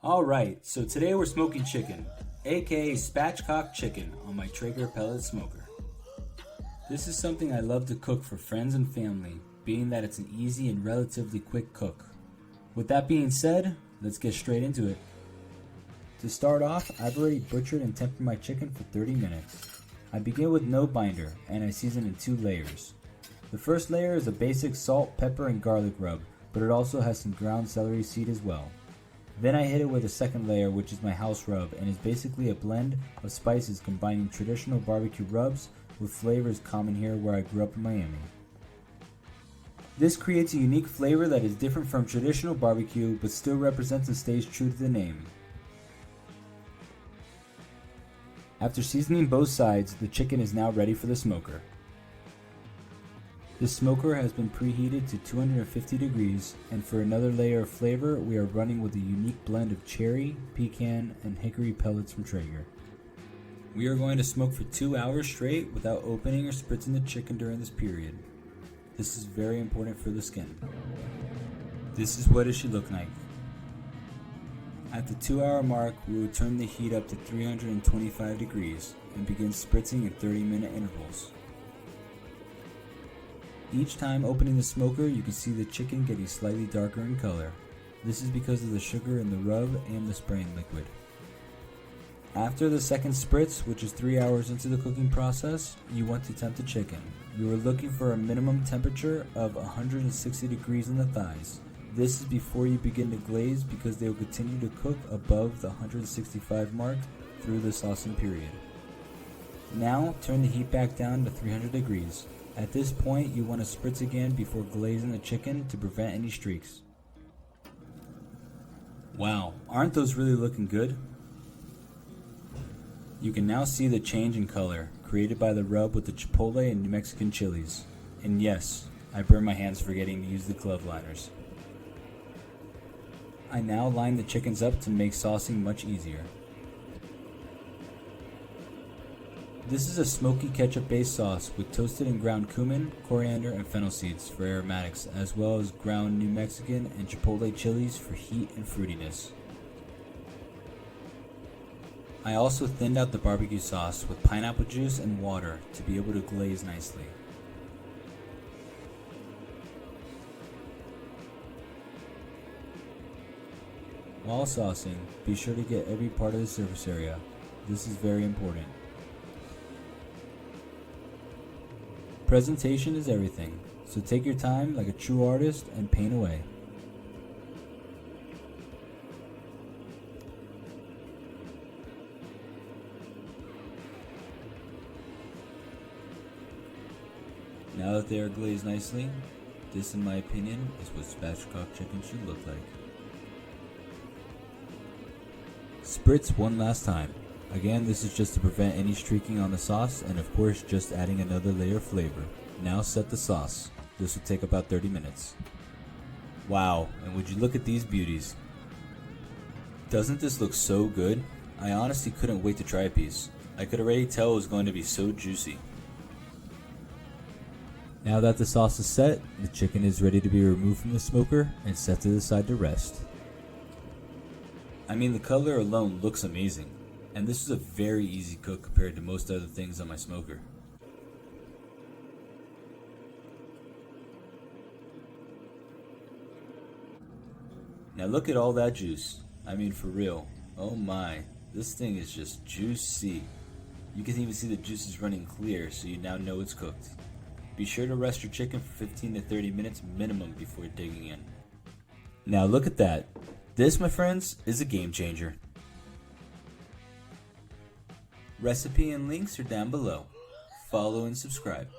Alright, so today we're smoking chicken, aka Spatchcock chicken, on my Traeger Pellet Smoker. This is something I love to cook for friends and family, being that it's an easy and relatively quick cook. With that being said, let's get straight into it. To start off, I've already butchered and tempered my chicken for 30 minutes. I begin with no binder, and I season in 2 layers. The first layer is a basic salt, pepper, and garlic rub, but it also has some ground celery seed as well. Then I hit it with a second layer, which is my house rub, and is basically a blend of spices combining traditional barbecue rubs with flavors common here where I grew up in Miami. This creates a unique flavor that is different from traditional barbecue, but still represents and stays true to the name. After seasoning both sides, the chicken is now ready for the smoker. The smoker has been preheated to 250 degrees, and for another layer of flavor, we are running with a unique blend of cherry, pecan, and hickory pellets from Traeger. We are going to smoke for 2 hours straight without opening or spritzing the chicken during this period. This is very important for the skin. This is what it should look like. At the 2-hour mark, we will turn the heat up to 325 degrees and begin spritzing in 30-minute intervals. Each time opening the smoker, you can see the chicken getting slightly darker in color. This is because of the sugar in the rub and the spraying liquid. After the second spritz, which is 3 hours into the cooking process, you want to temp the chicken. We were looking for a minimum temperature of 160 degrees on the thighs. This is before you begin to glaze because they will continue to cook above the 165 mark through the saucing period. Now turn the heat back down to 300 degrees. At this point, you want to spritz again before glazing the chicken to prevent any streaks. Wow, aren't those really looking good? You can now see the change in color created by the rub with the chipotle and New Mexican chilies. And yes, I burned my hands forgetting to use the glove liners. I now line the chickens up to make saucing much easier. This is a smoky ketchup-based sauce with toasted and ground cumin, coriander, and fennel seeds for aromatics, as well as ground New Mexican and chipotle chilies for heat and fruitiness. I also thinned out the barbecue sauce with pineapple juice and water to be able to glaze nicely. While saucing, be sure to get every part of the surface area. This is very important. Presentation is everything, so take your time like a true artist and paint away. Now that they are glazed nicely, this in my opinion is what spatchcock chicken should look like. Spritz one last time. Again, this is just to prevent any streaking on the sauce, and of course just adding another layer of flavor. Now set the sauce. This will take about 30 minutes. Wow, and would you look at these beauties? Doesn't this look so good? I honestly couldn't wait to try a piece. I could already tell it was going to be so juicy. Now that the sauce is set, the chicken is ready to be removed from the smoker and set to the side to rest. I mean, the color alone looks amazing. And this is a very easy cook compared to most other things on my smoker. Now look at all that juice. I mean, for real. Oh my, this thing is just juicy. You can even see the juices running clear, so you now know it's cooked. Be sure to rest your chicken for 15 to 30 minutes minimum before digging in. Now look at that. This, my friends, is a game changer. Recipe and links are down below. Follow and subscribe.